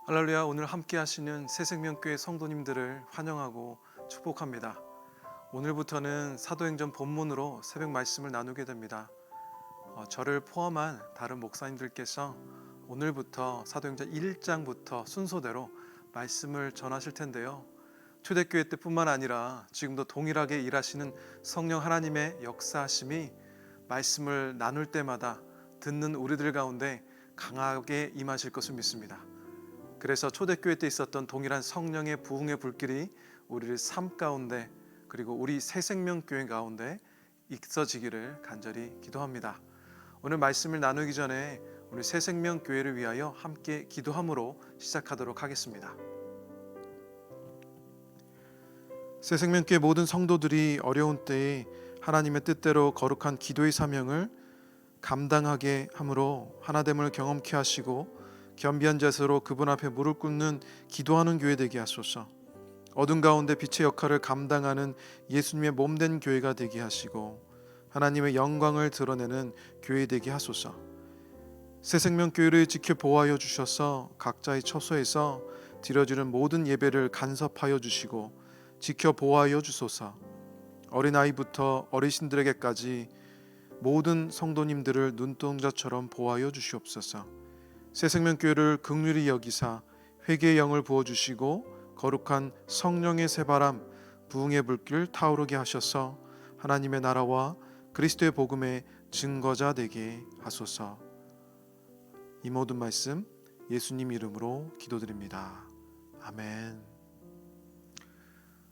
할렐루야. 오늘 함께 하시는 새생명교회 성도님들을 환영하고 축복합니다. 오늘부터는 사도행전 본문으로 새벽 말씀을 나누게 됩니다. 저를 포함한 다른 목사님들께서 오늘부터 사도행전 1장부터 순서대로 말씀을 전하실 텐데요. 초대교회 때뿐만 아니라 지금도 동일하게 일하시는 성령 하나님의 역사하심이 말씀을 나눌 때마다 듣는 우리들 가운데 강하게 임하실 것을 믿습니다. 그래서 초대교회 때 있었던 동일한 성령의 부흥의 불길이 우리를 삶 가운데 그리고 우리 새생명교회 가운데 있어지기를 간절히 기도합니다. 오늘 말씀을 나누기 전에 우리 새생명교회를 위하여 함께 기도함으로 시작하도록 하겠습니다. 새생명교회 모든 성도들이 어려운 때에 하나님의 뜻대로 거룩한 기도의 사명을 감당하게 함으로 하나됨을 경험케 하시고 겸비한 자세로 그분 앞에 무릎 꿇는 기도하는 교회 되게 하소서. 어둠 가운데 빛의 역할을 감당하는 예수님의 몸된 교회가 되게 하시고 하나님의 영광을 드러내는 교회 되게 하소서. 새생명교회를 지켜 보호하여 주셔서 각자의 처소에서 드려지는 모든 예배를 간섭하여 주시고 지켜 보호하여 주소서. 어린아이부터 어르신들에게까지 모든 성도님들을 눈동자처럼 보호하여 주시옵소서. 새생명교회를 긍휼히 여기사 회개의 영을 부어주시고 거룩한 성령의 새바람 부흥의 불길 타오르게 하셔서 하나님의 나라와 그리스도의 복음의 증거자 되게 하소서. 이 모든 말씀 예수님 이름으로 기도드립니다. 아멘.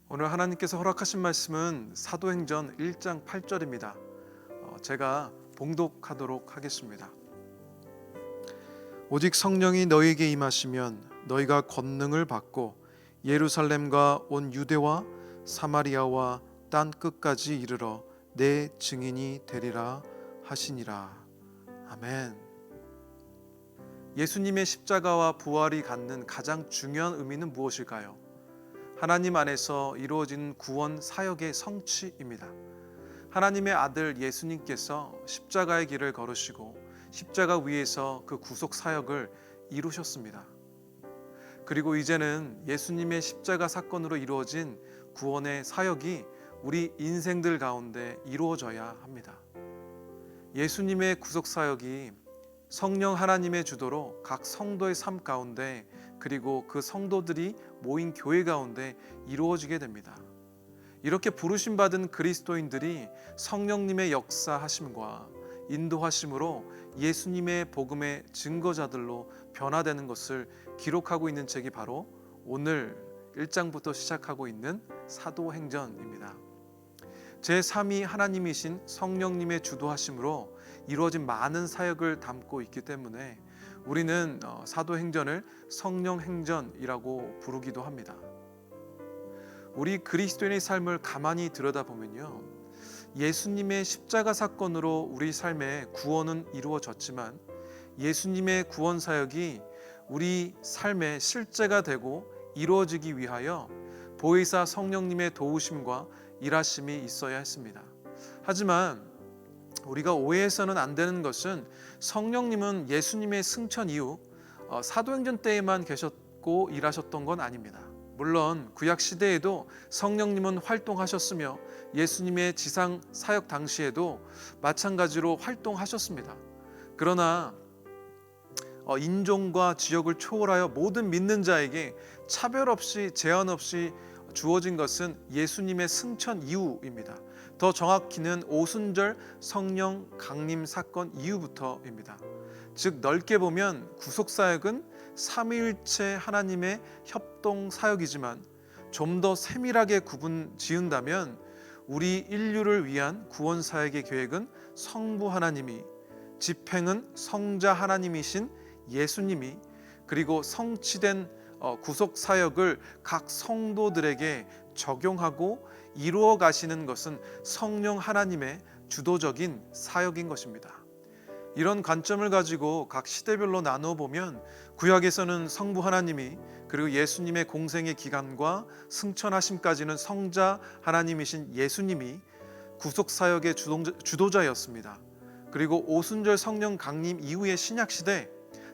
오늘 하나님께서 허락하신 말씀은 사도행전 1장 8절입니다. 제가 봉독하도록 하겠습니다. 오직 성령이 너희에게 임하시면 너희가 권능을 받고 예루살렘과 온 유대와 사마리아와 땅 끝까지 이르러 내 증인이 되리라 하시니라. 아멘. 예수님의 십자가와 부활이 갖는 가장 중요한 의미는 무엇일까요? 하나님 안에서 이루어진 구원 사역의 성취입니다. 하나님의 아들 예수님께서 십자가의 길을 걸으시고 십자가 위에서 그 구속 사역을 이루셨습니다. 그리고 이제는 예수님의 십자가 사건으로 이루어진 구원의 사역이 우리 인생들 가운데 이루어져야 합니다. 예수님의 구속 사역이 성령 하나님의 주도로 각 성도의 삶 가운데 그리고 그 성도들이 모인 교회 가운데 이루어지게 됩니다. 이렇게 부르심 받은 그리스도인들이 성령님의 역사하심과 인도하심으로 예수님의 복음의 증거자들로 변화되는 것을 기록하고 있는 책이 바로 오늘 1장부터 시작하고 있는 사도행전입니다. 제3위 하나님이신 성령님의 주도하심으로 이루어진 많은 사역을 담고 있기 때문에 우리는 사도행전을 성령행전이라고 부르기도 합니다. 우리 그리스도인의 삶을 가만히 들여다보면요, 예수님의 십자가 사건으로 우리 삶의 구원은 이루어졌지만 예수님의 구원 사역이 우리 삶의 실제가 되고 이루어지기 위하여 보혜사 성령님의 도우심과 일하심이 있어야 했습니다. 하지만 우리가 오해해서는 안 되는 것은 성령님은 예수님의 승천 이후 사도행전 때에만 계셨고 일하셨던 건 아닙니다. 물론 구약 시대에도 성령님은 활동하셨으며 예수님의 지상 사역 당시에도 마찬가지로 활동하셨습니다. 그러나 인종과 지역을 초월하여 모든 믿는 자에게 차별 없이 제한 없이 주어진 것은 예수님의 승천 이후입니다. 더 정확히는 오순절 성령 강림 사건 이후부터입니다. 즉 넓게 보면 구속 사역은 삼위일체 하나님의 협동 사역이지만 좀 더 세밀하게 구분 지은다면 우리 인류를 위한 구원 사역의 계획은 성부 하나님이, 집행은 성자 하나님이신 예수님이, 그리고 성취된 구속 사역을 각 성도들에게 적용하고 이루어 가시는 것은 성령 하나님의 주도적인 사역인 것입니다. 이런 관점을 가지고 각 시대별로 나누어 보면 구약에서는 성부 하나님이, 그리고 예수님의 공생의 기간과 승천하심까지는 성자 하나님이신 예수님이 구속사역의 주도자였습니다. 그리고 오순절 성령 강림 이후의 신약시대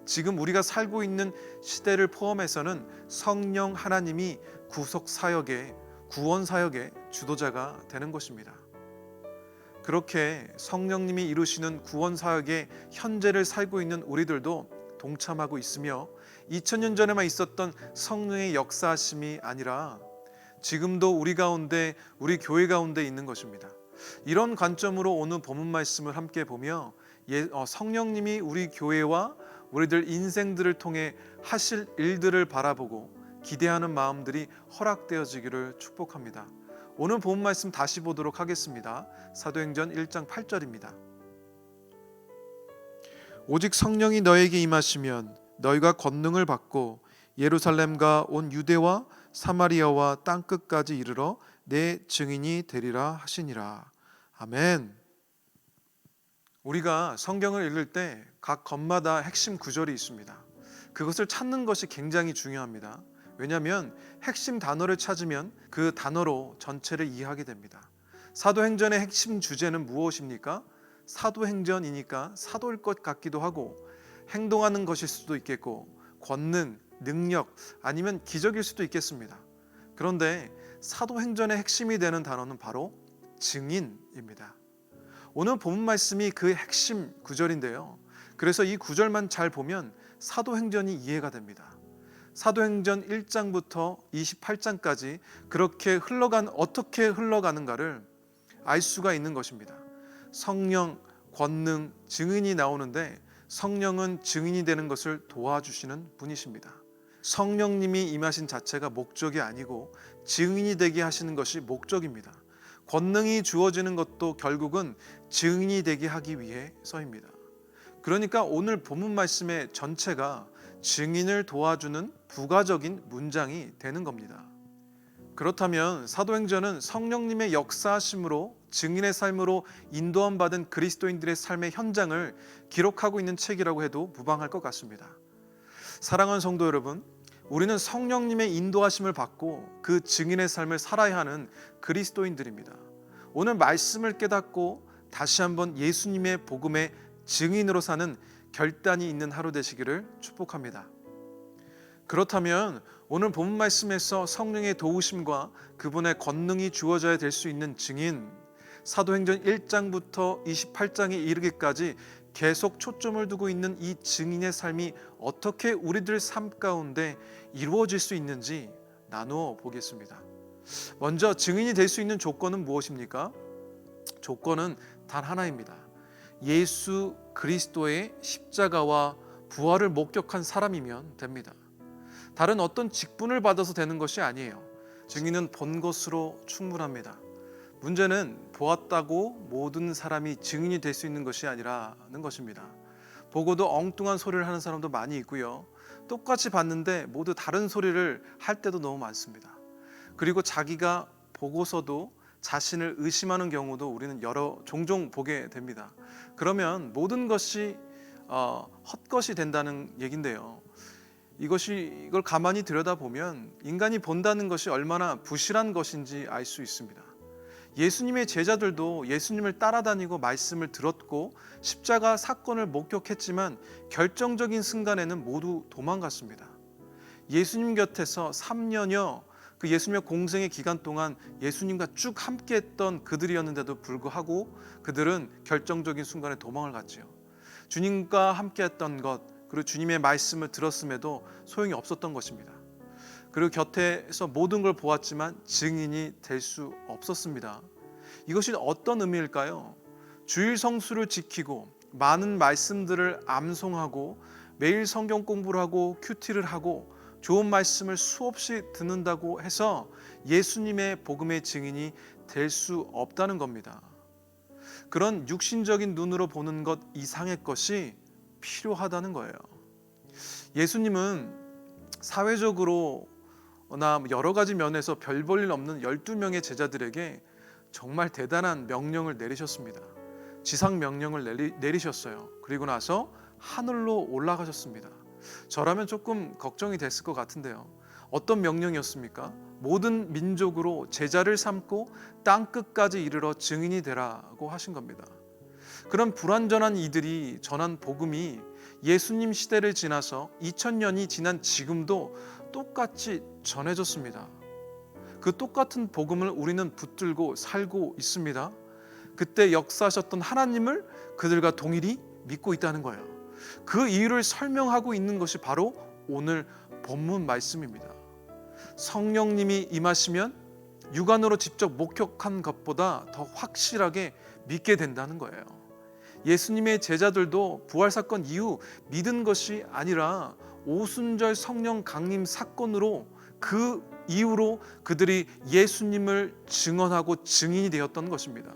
지금 우리가 살고 있는 시대를 포함해서는 성령 하나님이 구속 사역의 구원 사역의 주도자가 되는 것입니다. 그렇게 성령님이 이루시는 구원 사역의 현재를 살고 있는 우리들도 동참하고 있으며 2000년 전에만 있었던 성령의 역사하심이 아니라 지금도 우리 가운데, 우리 교회 가운데 있는 것입니다. 이런 관점으로 오늘 본문 말씀을 함께 보며 성령님이 우리 교회와 우리들 인생들을 통해 하실 일들을 바라보고 기대하는 마음들이 허락되어지기를 축복합니다. 오늘 본문 말씀 다시 보도록 하겠습니다. 사도행전 1장 8절입니다. 오직 성령이 너에게 임하시면 너희가 권능을 받고 예루살렘과 온 유대와 사마리아와 땅끝까지 이르러 내 증인이 되리라 하시니라. 아멘. 우리가 성경을 읽을 때 각 것마다 핵심 구절이 있습니다. 그것을 찾는 것이 굉장히 중요합니다. 왜냐하면 핵심 단어를 찾으면 그 단어로 전체를 이해하게 됩니다. 사도행전의 핵심 주제는 무엇입니까? 사도행전이니까 사도일 것 같기도 하고 행동하는 것일 수도 있겠고 권능, 능력 아니면 기적일 수도 있겠습니다. 그런데 사도행전의 핵심이 되는 단어는 바로 증인입니다. 오늘 본문 말씀이 그 핵심 구절인데요. 그래서 이 구절만 잘 보면 사도행전이 이해가 됩니다. 사도행전 1장부터 28장까지 그렇게 어떻게 흘러가는가를 알 수가 있는 것입니다. 성령, 권능, 증인이 나오는데 성령은 증인이 되는 것을 도와주시는 분이십니다. 성령님이 임하신 자체가 목적이 아니고 증인이 되게 하시는 것이 목적입니다. 권능이 주어지는 것도 결국은 증인이 되게 하기 위해서입니다. 그러니까 오늘 본문 말씀의 전체가 증인을 도와주는 부가적인 문장이 되는 겁니다. 그렇다면 사도행전은 성령님의 역사하심으로 증인의 삶으로 인도함 받은 그리스도인들의 삶의 현장을 기록하고 있는 책이라고 해도 무방할 것 같습니다. 사랑하는 성도 여러분, 우리는 성령님의 인도하심을 받고 그 증인의 삶을 살아야 하는 그리스도인들입니다. 오늘 말씀을 깨닫고 다시 한번 예수님의 복음의 증인으로 사는 결단이 있는 하루 되시기를 축복합니다. 그렇다면 오늘 본문 말씀에서 성령의 도우심과 그분의 권능이 주어져야 될 수 있는 증인, 사도행전 1장부터 28장에 이르기까지 계속 초점을 두고 있는 이 증인의 삶이 어떻게 우리들 삶 가운데 이루어질 수 있는지 나누어 보겠습니다. 먼저 증인이 될 수 있는 조건은 무엇입니까? 조건은 단 하나입니다. 예수 그리스도의 십자가와 부활을 목격한 사람이면 됩니다. 다른 어떤 직분을 받아서 되는 것이 아니에요. 증인은 본 것으로 충분합니다. 문제는 보았다고 모든 사람이 증인이 될 수 있는 것이 아니라는 것입니다. 보고도 엉뚱한 소리를 하는 사람도 많이 있고요. 똑같이 봤는데 모두 다른 소리를 할 때도 너무 많습니다. 그리고 자기가 보고서도 자신을 의심하는 경우도 우리는 종종 보게 됩니다. 그러면 모든 것이 헛것이 된다는 얘긴데요. 이걸 가만히 들여다보면 인간이 본다는 것이 얼마나 부실한 것인지 알 수 있습니다. 예수님의 제자들도 예수님을 따라다니고 말씀을 들었고 십자가 사건을 목격했지만 결정적인 순간에는 모두 도망갔습니다. 예수님 곁에서 3년여 그 예수님의 공생의 기간 동안 예수님과 쭉 함께했던 그들이었는데도 불구하고 그들은 결정적인 순간에 도망을 갔지요. 주님과 함께했던 것 그리고 주님의 말씀을 들었음에도 소용이 없었던 것입니다. 그리고 곁에서 모든 걸 보았지만 증인이 될 수 없었습니다. 이것이 어떤 의미일까요? 주일 성수를 지키고 많은 말씀들을 암송하고 매일 성경 공부를 하고 큐티를 하고 좋은 말씀을 수없이 듣는다고 해서 예수님의 복음의 증인이 될 수 없다는 겁니다. 그런 육신적인 눈으로 보는 것 이상의 것이 필요하다는 거예요. 예수님은 사회적으로나 여러 가지 면에서 별 볼 일 없는 12명의 제자들에게 정말 대단한 명령을 내리셨습니다. 지상 명령을 내리셨어요. 그리고 나서 하늘로 올라가셨습니다. 저라면 조금 걱정이 됐을 것 같은데요. 어떤 명령이었습니까? 모든 민족으로 제자를 삼고 땅끝까지 이르러 증인이 되라고 하신 겁니다. 그런 불완전한 이들이 전한 복음이 예수님 시대를 지나서 2000년이 지난 지금도 똑같이 전해졌습니다. 그 똑같은 복음을 우리는 붙들고 살고 있습니다. 그때 역사하셨던 하나님을 그들과 동일히 믿고 있다는 거예요. 그 이유를 설명하고 있는 것이 바로 오늘 본문 말씀입니다. 성령님이 임하시면 육안으로 직접 목격한 것보다 더 확실하게 믿게 된다는 거예요. 예수님의 제자들도 부활사건 이후 믿은 것이 아니라 오순절 성령 강림 사건으로 그 이후로 그들이 예수님을 증언하고 증인이 되었던 것입니다.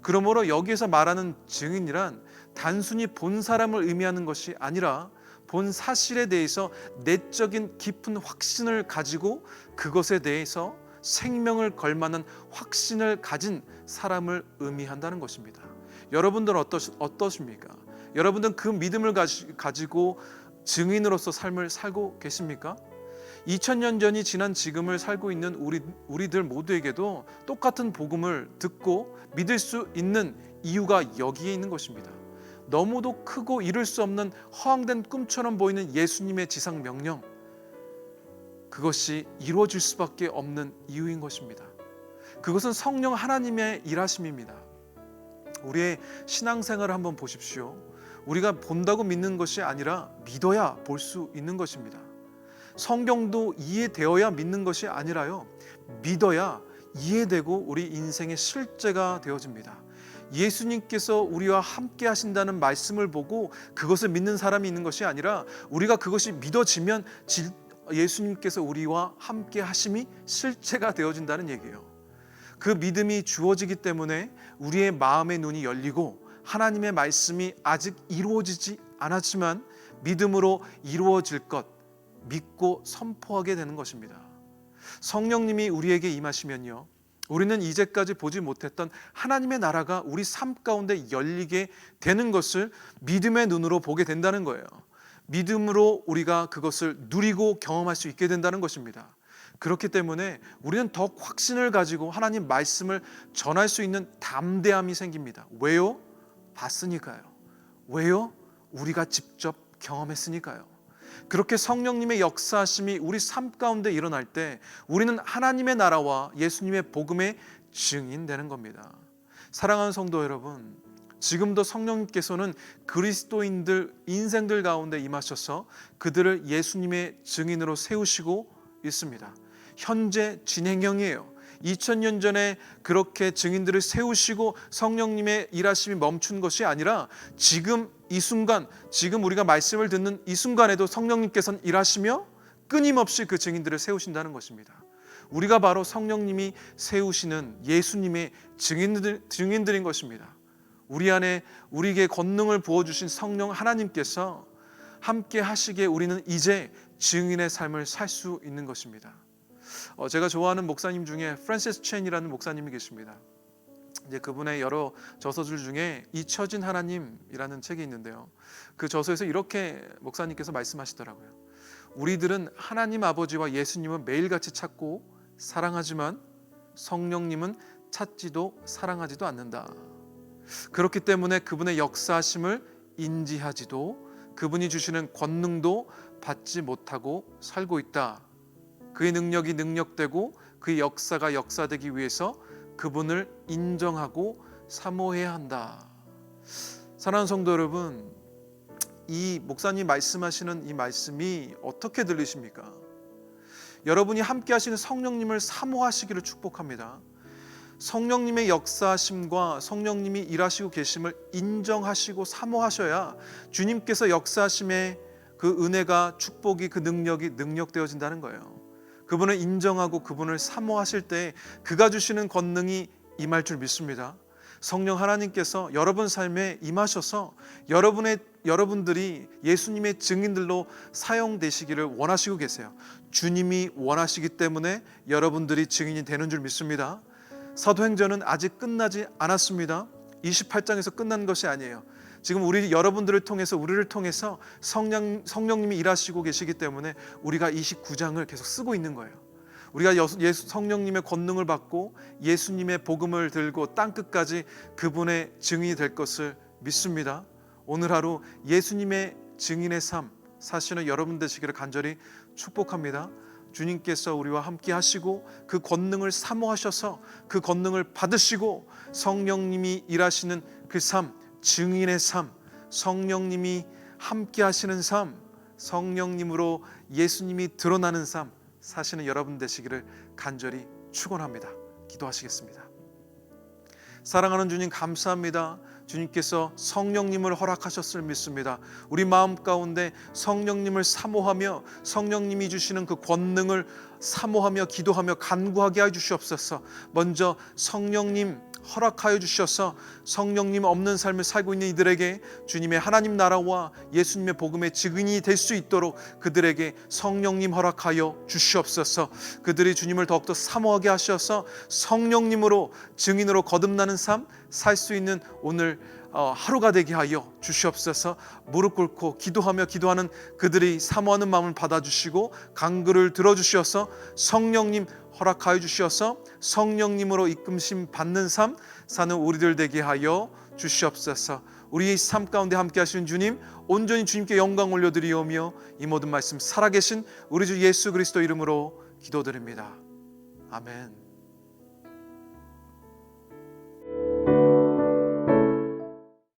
그러므로 여기에서 말하는 증인이란 단순히 본 사람을 의미하는 것이 아니라 본 사실에 대해서 내적인 깊은 확신을 가지고 그것에 대해서 생명을 걸 만한 확신을 가진 사람을 의미한다는 것입니다. 여러분들은 어떠십니까? 여러분들은 그 믿음을 가지고 증인으로서 삶을 살고 계십니까? 2000년 전이 지난 지금을 살고 있는 우리들 모두에게도 똑같은 복음을 듣고 믿을 수 있는 이유가 여기에 있는 것입니다. 너무도 크고 이룰 수 없는 허황된 꿈처럼 보이는 예수님의 지상 명령, 그것이 이루어질 수밖에 없는 이유인 것입니다. 그것은 성령 하나님의 일하심입니다. 우리의 신앙생활을 한번 보십시오. 우리가 본다고 믿는 것이 아니라 믿어야 볼 수 있는 것입니다. 성경도 이해되어야 믿는 것이 아니라요, 믿어야 이해되고 우리 인생의 실제가 되어집니다. 예수님께서 우리와 함께 하신다는 말씀을 보고 그것을 믿는 사람이 있는 것이 아니라 우리가 그것이 믿어지면 예수님께서 우리와 함께 하심이 실체가 되어진다는 얘기예요. 그 믿음이 주어지기 때문에 우리의 마음의 눈이 열리고 하나님의 말씀이 아직 이루어지지 않았지만 믿음으로 이루어질 것 믿고 선포하게 되는 것입니다. 성령님이 우리에게 임하시면요, 우리는 이제까지 보지 못했던 하나님의 나라가 우리 삶 가운데 열리게 되는 것을 믿음의 눈으로 보게 된다는 거예요. 믿음으로 우리가 그것을 누리고 경험할 수 있게 된다는 것입니다. 그렇기 때문에 우리는 더욱 확신을 가지고 하나님 말씀을 전할 수 있는 담대함이 생깁니다. 왜요? 봤으니까요. 왜요? 우리가 직접 경험했으니까요. 그렇게 성령님의 역사하심이 우리 삶 가운데 일어날 때 우리는 하나님의 나라와 예수님의 복음의 증인되는 겁니다. 사랑하는 성도 여러분, 지금도 성령님께서는 그리스도인들 인생들 가운데 임하셔서 그들을 예수님의 증인으로 세우시고 있습니다. 현재 진행형이에요. 2000년 전에 그렇게 증인들을 세우시고 성령님의 일하심이 멈춘 것이 아니라 지금 이 순간, 지금 우리가 말씀을 듣는 이 순간에도 성령님께서는 일하시며 끊임없이 그 증인들을 세우신다는 것입니다. 우리가 바로 성령님이 세우시는 예수님의 증인들인 것입니다. 우리 안에 우리에게 권능을 부어주신 성령 하나님께서 함께 하시기에 우리는 이제 증인의 삶을 살 수 있는 것입니다. 제가 좋아하는 목사님 중에 프랜시스 첸이라는 목사님이 계십니다. 이제 그분의 여러 저서들 중에 잊혀진 하나님이라는 책이 있는데요. 그 저서에서 이렇게 목사님께서 말씀하시더라고요. 우리들은 하나님 아버지와 예수님은 매일같이 찾고 사랑하지만 성령님은 찾지도 사랑하지도 않는다. 그렇기 때문에 그분의 역사하심을 인지하지도 그분이 주시는 권능도 받지 못하고 살고 있다. 그의 능력이 능력되고 그의 역사가 역사되기 위해서 그분을 인정하고 사모해야 한다. 사랑하는 성도 여러분, 이 목사님 말씀하시는 이 말씀이 어떻게 들리십니까? 여러분이 함께 하시는 성령님을 사모하시기를 축복합니다. 성령님의 역사하심과 성령님이 일하시고 계심을 인정하시고 사모하셔야 주님께서 역사하심의 그 은혜가, 축복이, 그 능력이 능력되어진다는 거예요. 그분을 인정하고 그분을 사모하실 때 그가 주시는 권능이 임할 줄 믿습니다. 성령 하나님께서 여러분 삶에 임하셔서 여러분들이 예수님의 증인들로 사용되시기를 원하시고 계세요. 주님이 원하시기 때문에 여러분들이 증인이 되는 줄 믿습니다. 사도행전은 아직 끝나지 않았습니다. 28장에서 끝난 것이 아니에요. 지금 여러분들을 통해서, 우리를 통해서 성령님이 일하시고 계시기 때문에 우리가 29장을 계속 쓰고 있는 거예요. 우리가 성령님의 권능을 받고 예수님의 복음을 들고 땅끝까지 그분의 증인이 될 것을 믿습니다. 오늘 하루 예수님의 증인의 삶 사시는 여러분 되시기를 간절히 축복합니다. 주님께서 우리와 함께 하시고 그 권능을 사모하셔서 그 권능을 받으시고 성령님이 일하시는 그 삶, 증인의 삶, 성령님이 함께 하시는 삶, 성령님으로 예수님이 드러나는 삶 사시는 여러분 되시기를 간절히 축원합니다. 기도하시겠습니다. 사랑하는 주님 감사합니다. 주님께서 성령님을 허락하셨을 믿습니다. 우리 마음 가운데 성령님을 사모하며 성령님이 주시는 그 권능을 사모하며 기도하며 간구하게 해 주시옵소서. 먼저 성령님 허락하여 주셔서 성령님 없는 삶을 살고 있는 이들에게 주님의 하나님 나라와 예수님의 복음의 증인이 될 수 있도록 그들에게 성령님 허락하여 주시옵소서. 그들이 주님을 더욱더 사모하게 하셔서 성령님으로 증인으로 거듭나는 삶 살 수 있는 오늘 하루가 되게 하여 주시옵소서. 무릎 꿇고 기도하며 기도하는 그들이 사모하는 마음을 받아주시고 간구를 들어주셔서 성령님 허락하여 주셔서 성령님으로 이끌심 받는 삶 사는 우리들 되게 하여 주시옵소서. 우리의 삶 가운데 함께 하시는 주님 온전히 주님께 영광 올려드리오며 이 모든 말씀 살아계신 우리 주 예수 그리스도 이름으로 기도드립니다. 아멘.